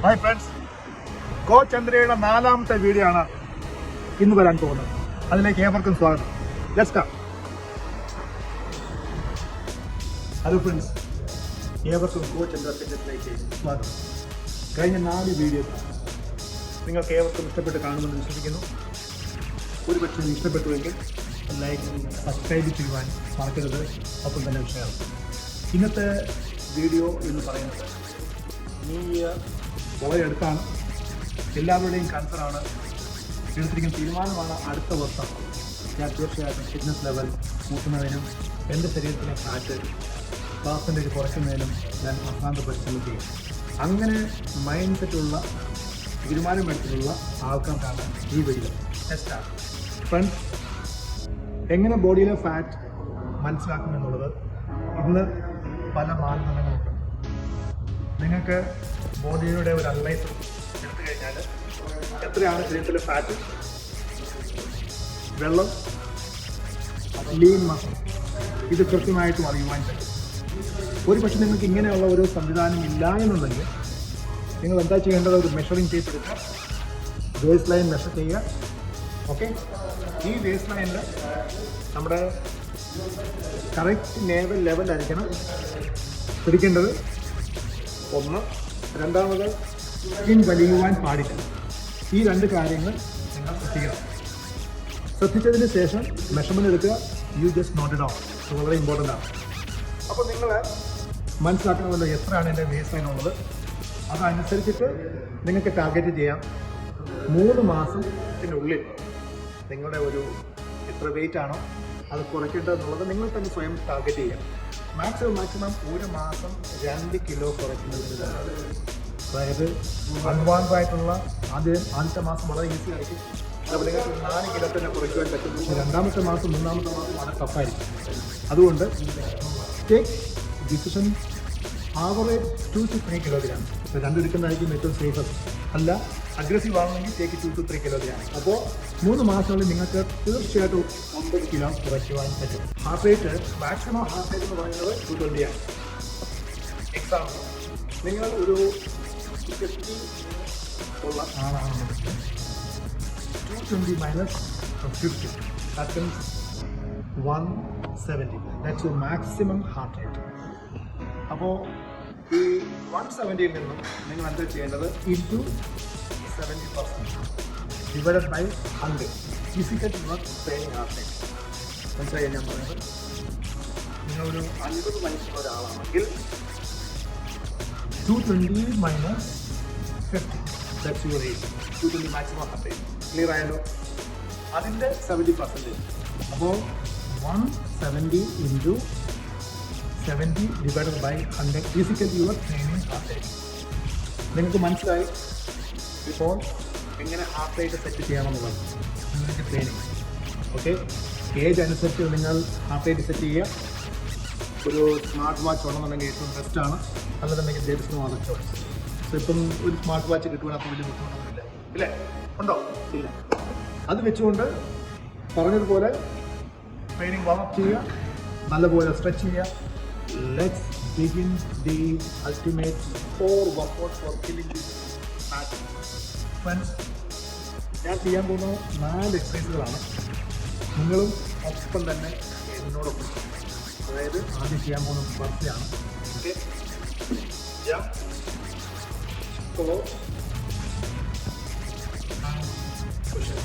Hi friends, coach ചന്ദ്രയുടെ 4ാമത്തെ video ആണ് ഇന്ന് വരാൻ പോകുന്നത്. അതിലേക്ക് ഏവർക്കും സ്വാഗതം. Let's start. ഹലോ ഫ്രണ്ട്സ്, ഏവർക്കും കോച്ച് ചന്ദ്ര ഫിറ്റ്നസിലേക്ക് സ്വാഗതം. കഴിഞ്ഞ 4 വീഡിയോസ് നിങ്ങൾക്ക് ഏവർക്കും ഇഷ്ടപ്പെട്ട് കാണുമെന്ന് വിശ്വസിക്കുന്നു. ഒരുപക്ഷെ ഇഷ്ടപ്പെട്ടുവെങ്കിൽ ലൈക്ക് സബ്സ്ക്രൈബ് ചെയ്യുവാൻ മറക്കരുത്. ഒപ്പം തന്നെ ഷെയർ. ഇന്നത്തെ വീഡിയോ എന്ന് പറയുന്നത് ന്യൂ ഇയർ വളരെ അടുത്താണ്. എല്ലാവരുടെയും കൺസേണാണ്, എടുത്തിരിക്കുന്ന തീരുമാനമാണ്. അടുത്ത വർഷം ഞാൻ തീർച്ചയായിട്ടും ഫിറ്റ്നസ് ലെവൽ കൂട്ടുന്നതിനും എൻ്റെ ശരീരത്തിലെ ഫാറ്റ് പെർസെൻറ്റേജ് കുറയ്ക്കുന്നതിനും ഞാൻ അസാന്ത പരിശ്രമം ചെയ്യും. അങ്ങനെ മൈൻഡ് സെറ്റുള്ള തീരുമാനമെടുത്തിട്ടുള്ള ആൾക്കാർക്കാണ് ഈ വീഡിയോ. ഫ്രണ്ട്സ്, എങ്ങനെ ബോഡിയിലെ ഫാറ്റ് മനസ്സിലാക്കുമെന്നുള്ളത് ഇന്ന് പല മാനദണ്ഡങ്ങളുണ്ട്. നിങ്ങൾക്ക് ബോഡിയുടെ ഒരു അനലൈസർ എടുത്തു കഴിഞ്ഞാൽ എത്രയാണ് ശരീരത്തിലെ ഫാറ്റ്, വെള്ളം, ലീൻ മസിൽ, ഇത് കൃത്യമായിട്ടും അറിയുവാൻ പറ്റും. ഒരു പക്ഷേ നിങ്ങൾക്ക് ഇങ്ങനെയുള്ള ഒരു സംവിധാനം ഇല്ല എന്നുണ്ടെങ്കിൽ നിങ്ങൾ എന്താ ചെയ്യേണ്ടത്? ഒരു മെഷറിംഗ് ടേപ്പ് എടുക്കുക, വേസ്റ്റ് ലൈൻ മെഷർ ചെയ്യുക. ഓക്കെ, ഈ വേസ്റ്റ് ലൈനിൽ നമ്മുടെ കറക്റ്റ് നേവൽ ലെവലായിരിക്കണം പിടിക്കേണ്ടത്. ഒന്ന്. രണ്ടാമത് സ്കിൻ വലിയുവാൻ പാടില്ല. ഈ 2 കാര്യങ്ങൾ നിങ്ങൾ ശ്രദ്ധിക്കണം. ശ്രദ്ധിച്ചതിന് ശേഷം മെഷർമെൻറ്റ് എടുക്കുക. You just note it out. ഇത് വളരെ ഇമ്പോർട്ടൻ്റ് ആണ്. അപ്പോൾ നിങ്ങൾ മനസ്സിലാക്കണമല്ലോ എത്രയാണ് എൻ്റെ വേസ്റ്റ് ലൈൻ ഉള്ളത്. അതനുസരിച്ചിട്ട് നിങ്ങൾക്ക് ടാർഗറ്റ് ചെയ്യാം. 3 മാസത്തിനുള്ളിൽ നിങ്ങളുടെ ഒരു എത്ര വെയിറ്റ് ആണോ അത് കുറയ്ക്കേണ്ടതെന്നുള്ളത് നിങ്ങൾ തന്നെ സ്വയം ടാർഗറ്റ് ചെയ്യാം. മാക്സിമം 1 മാസം 2 കിലോ കുറയ്ക്കുന്നതിന്, അതായത് അഡ്വാൻസായിട്ടുള്ള ആദ്യത്തെ മാസം വളരെ ഈസി ആയിരിക്കും. അതുപോലെ നിങ്ങൾക്ക് 4 കിലോ തന്നെ കുറയ്ക്കുവാൻ പറ്റും. പക്ഷേ 2ാമത്തെ മാസം 3ാമത്തെ മാസം വളരെ ടഫായിരിക്കും. അതുകൊണ്ട് take decision average 2 to 3 kilogram. ഇപ്പോൾ 2 എടുക്കുന്നതായിരിക്കും ഏറ്റവും സേഫസ്റ്റ്. അല്ല, അഗ്രസീവ് ആണെങ്കിൽ ടേക്ക് 2 to 3 കിലോഗ്രാം. അപ്പോൾ 3 മാസങ്ങളിൽ നിങ്ങൾക്ക് തീർച്ചയായിട്ടും 9 കിലോ കുറയ്ക്കുവാൻ പറ്റും. Heart rate, maximum heart rate എന്ന് പറയുന്നത് 220 ആണ്. എക്സാമ്പിൾ, നിങ്ങൾ ഒരു 50 ഉള്ള ആളാണെന്നുണ്ടെങ്കിൽ 220 minus 50, that means 170. That's your maximum heart rate. അപ്പോൾ ഈ 170ൽ നിന്നും നിങ്ങൾ എന്താ ചെയ്യേണ്ടത്? Into 70% divided by 100 physical your training heart rate. മനസ്സിലായി ഞാൻ പറയുന്നത്? നിങ്ങളൊരു 50 വയസ്സുള്ള ഒരാളാണെങ്കിൽ 220 minus 50, that's your age. 220 maximum heart rate. Clear ആയല്ലോ? അതിൻ്റെ 70%. അപ്പോൾ 170 into 70 divided by 100 physical your training heart rate. നിങ്ങൾക്ക് മനസ്സിലായി ഇപ്പോൾ എങ്ങനെ ഹാർട്ട് റേറ്റ് സെറ്റ് ചെയ്യാമെന്നുള്ളത്. നിങ്ങൾക്ക് ട്രെയിനിങ്. ഓക്കെ, ഏജ് അനുസരിച്ച് നിങ്ങൾ ഹാർട്ട് റേറ്റ് സെറ്റ് ചെയ്യുക. ഒരു സ്മാർട്ട് വാച്ച് ഉണ്ടെന്നുണ്ടെങ്കിൽ ഏറ്റവും ബെസ്റ്റാണ്. അല്ലെന്നുണ്ടെങ്കിൽ there is no other choice. So ഇപ്പം ഒരു സ്മാർട്ട് വാച്ച് കിട്ടുവാനപ്പോൾ വലിയ ബുദ്ധിമുട്ടൊന്നുമില്ല, ഇല്ലേ? ഉണ്ടോ? ഇല്ല. അത് വെച്ചുകൊണ്ട് പറഞ്ഞതുപോലെ ട്രെയിനിങ് വാമപ്പ് ചെയ്യുക, നല്ലപോലെ സ്ട്രെച്ച് ചെയ്യുക. Let's begin the ultimate 4 workout for killing the fat. Friends, ഞാൻ ചെയ്യാൻ പോകുന്ന 4 എക്സസൈസുകളാണ്. നിങ്ങളും ഒപ്പം തന്നെ എന്നോടൊപ്പം. അതായത് ആദ്യം ചെയ്യാൻ പോകുന്നത് ബർപ്പിയാണ്. Okay, jump, squat, push.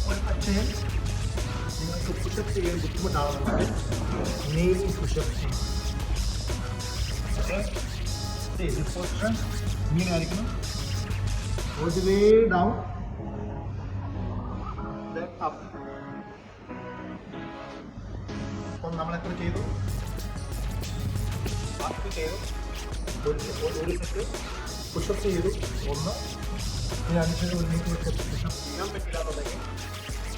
ഒരു പക്ഷേ നിങ്ങൾക്ക് പുഷപ്പ് ചെയ്യാൻ ബുദ്ധിമുട്ടാണെന്നുണ്ടെങ്കിൽ നീലിംഗ് പുഷപ്പ് ചെയ്യും. ഓക്കെ, ദിസ് പൊസിഷൻ ഇങ്ങനെ ആയിരിക്കണം. All the way down, then up. അപ്പം നമ്മൾ എത്ര ചെയ്തു? 10 ചെയ്തു. ഒരു സെറ്റ് പുഷപ്പ് ചെയ്തു. 1. ഇനി അനുസരിച്ച് 1 മിനിറ്റ് വെച്ച് പുഷപ്പ് ചെയ്യാൻ പറ്റില്ല എന്നുണ്ടെങ്കിൽ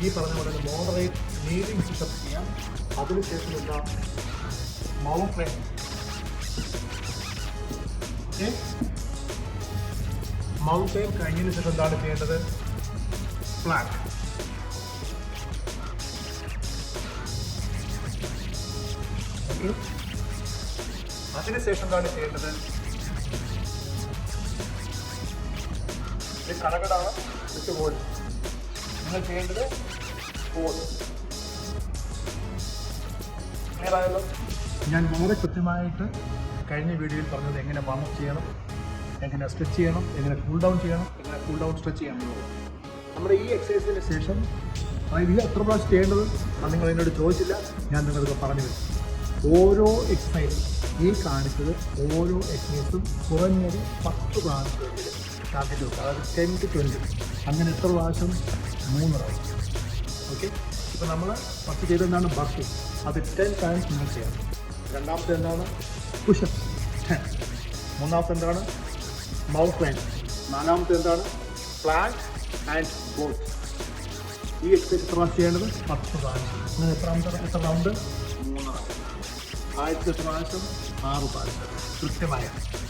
ഈ പറഞ്ഞ പോലെ മോഡറേറ്റ് നീലിംഗ് പുഷപ്പ് ചെയ്യാം. അതിനുശേഷം എന്താ? Mount training. Okay, mount train കഴിഞ്ഞതിന് ശേഷം എന്താണ് ചെയ്യേണ്ടത്? ഫ്ലാറ്റ്. ഓക്കെ. അതിനുശേഷം എന്താണ് ചെയ്യേണ്ടത്? ഇത് കടകടാണ് വിട്ടുപോയി. നിങ്ങൾ ചെയ്യേണ്ടത് പോസ്. ക്ലിയർ ആയല്ലോ? ഞാൻ വളരെ കൃത്യമായിട്ട് കഴിഞ്ഞ വീഡിയോയിൽ പറഞ്ഞത് എങ്ങനെ വാം അപ്പ് ചെയ്യണം, എങ്ങനെ സ്ട്രെച്ച് ചെയ്യണം, എങ്ങനെ കൂൾ ഡൗൺ ചെയ്യണം, എങ്ങനെ കൂൾ ഡൗൺ സ്ട്രെച്ച് ചെയ്യണം എന്നുള്ളത്. നമ്മുടെ ഈ എക്സസൈസിന് ശേഷം ഇത് എത്ര പ്രാവശ്യം ചെയ്യേണ്ടത് അത് നിങ്ങൾ എന്നോട് ചോദിച്ചില്ല, ഞാൻ നിങ്ങൾക്ക് പറഞ്ഞു തരും. ഓരോ എക്സസൈസും ഈ കാണിച്ചത് ഓരോ എക്സസൈസും കുറഞ്ഞത് 10 പ്രാവശ്യമെങ്കിലും ടാർഗറ്റ് വെക്കുക. അതായത് 10 to 20. അങ്ങനെ എത്ര പ്രാവശ്യം? 3 പ്രാവശ്യം. ഓക്കെ. ഇപ്പോൾ നമ്മൾ ഫസ്റ്റ് ചെയ്തെന്താണ്? ബർക്കിംഗ്. അത് 10 ടൈംസ് നിങ്ങൾ ചെയ്യണം. രണ്ടാമത്തെ എന്താണ്? പുഷപ്പ് 10. മൂന്നാമത്തെ എന്താണ്? Mouth climb. നാലാമത്തെ എന്താണ്? Plank and boat. ഈ എക്സസൈസ് എത്ര പ്രാവശ്യം ചെയ്യേണ്ടത്? 10 പ്രാവശ്യം. അങ്ങനെ എത്ര റൗണ്ട്? 3 റൗണ്ട്. ആദ്യത്തെ പ്രാവശ്യം 6 പ്രാവശ്യം കൃത്യമായ.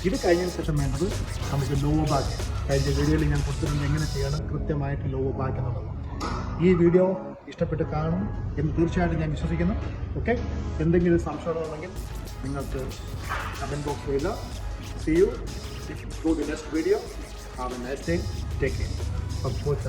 ഇത് കഴിഞ്ഞതിന് ശേഷം വേണ്ടത് നമുക്ക് ലോവർ ബാക്ക്. കഴിഞ്ഞ വീഡിയോയിൽ ഞാൻ കൊടുത്തിട്ടുണ്ട് എങ്ങനെ ചെയ്യണം കൃത്യമായിട്ട് ലോവർ ബാക്ക് എന്നുള്ളത്. ഈ വീഡിയോ ഇഷ്ടപ്പെട്ട് കാണും എന്ന് തീർച്ചയായിട്ടും ഞാൻ വിശ്വസിക്കുന്നു. ഓക്കെ. എന്തെങ്കിലും സംശയമുണ്ടെങ്കിൽ നിങ്ങൾക്ക് കമൻറ്റ് ബോക്സ് ചെയ്യുക. See you through the next video. Have a nice day. Take care. Of course,